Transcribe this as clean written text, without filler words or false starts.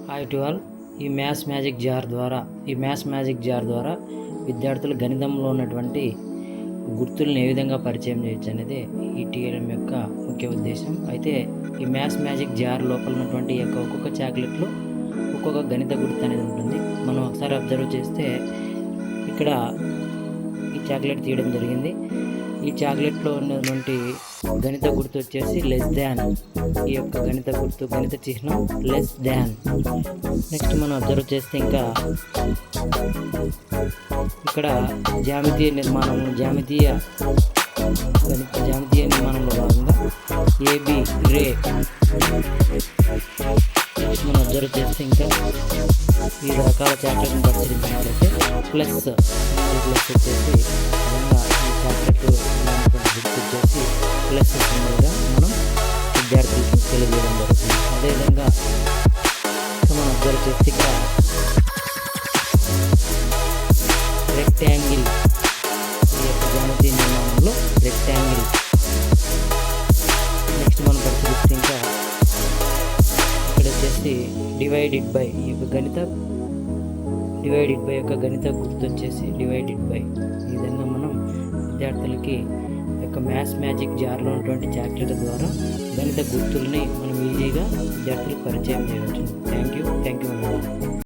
Hi to all. ఈ maths magic jar ద్వారా విద్యార్థులు గణితంలో ఉన్నటువంటి గుర్తులను ఏ విధంగా పరిచయం చేయొచ్చు అనేది ఈ టీఎల్ఎం యొక్క ముఖ్య ఉద్దేశం. అయితే ఈ మ్యాథ్స్ మ్యాజిక్ జార్ లోపల ఉన్నటువంటి ఒక్కొక్క చాక్లెట్లో ఒక్కొక్క గణిత గుర్తు అనేది ఉంటుంది. మనం ఒకసారి అబ్జర్వ్ చేస్తే ఇక్కడ ఈ చాక్లెట్ తీయడం జరిగింది. ఈ చాక్లెట్లో ఉన్నటువంటి గణిత గుర్తు వచ్చేసి లెస్ దాన్. ఈ యొక్క గణిత చిహ్నం లెస్ దాన్. నెక్స్ట్ మనం అబ్జర్వ్ చేస్తే ఇంకా ఇక్కడ జామితీయ నిర్మాణంలో భాగంగా ఏబి రే. నెక్స్ట్ మనం అబ్జర్వ్ చేస్తే ఇంకా ఈ రకాల చాక్లెట్ని పరిశీలించినట్లయితే ప్లస్ వచ్చేసి విధంగా ఈ చాక్లెట్ గుర్తు వచ్చేసి ప్లస్ సింబల్గా మనం విద్యార్థులకు తెలియజేయడం జరుగుతుంది. అదేవిధంగా మనం అబ్జర్వ్ చేస్తే ఇక్కడ రెక్టాంగిల్, ఈ యొక్క జ్యామితీయ నిర్మాణంలో రెక్టాంగిల్. నెక్స్ట్ మనం పరిశీలిస్తే ఇంకా ఇక్కడ వచ్చేసి డివైడెడ్ బై, ఈ యొక్క డివైడెడ్ బై యొక్క గణిత గుర్తు వచ్చేసి డివైడెడ్ బై. ఈ విధంగా మనం విద్యార్థులకి యొక్క మ్యాథ్స్ మ్యాజిక్ జార్లో ఉన్నటువంటి చాక్లెట్ ద్వారా గణిత గుర్తుల్ని మనం ఈజీగా విద్యార్థులకు పరిచయం చేయవచ్చు. Thank you.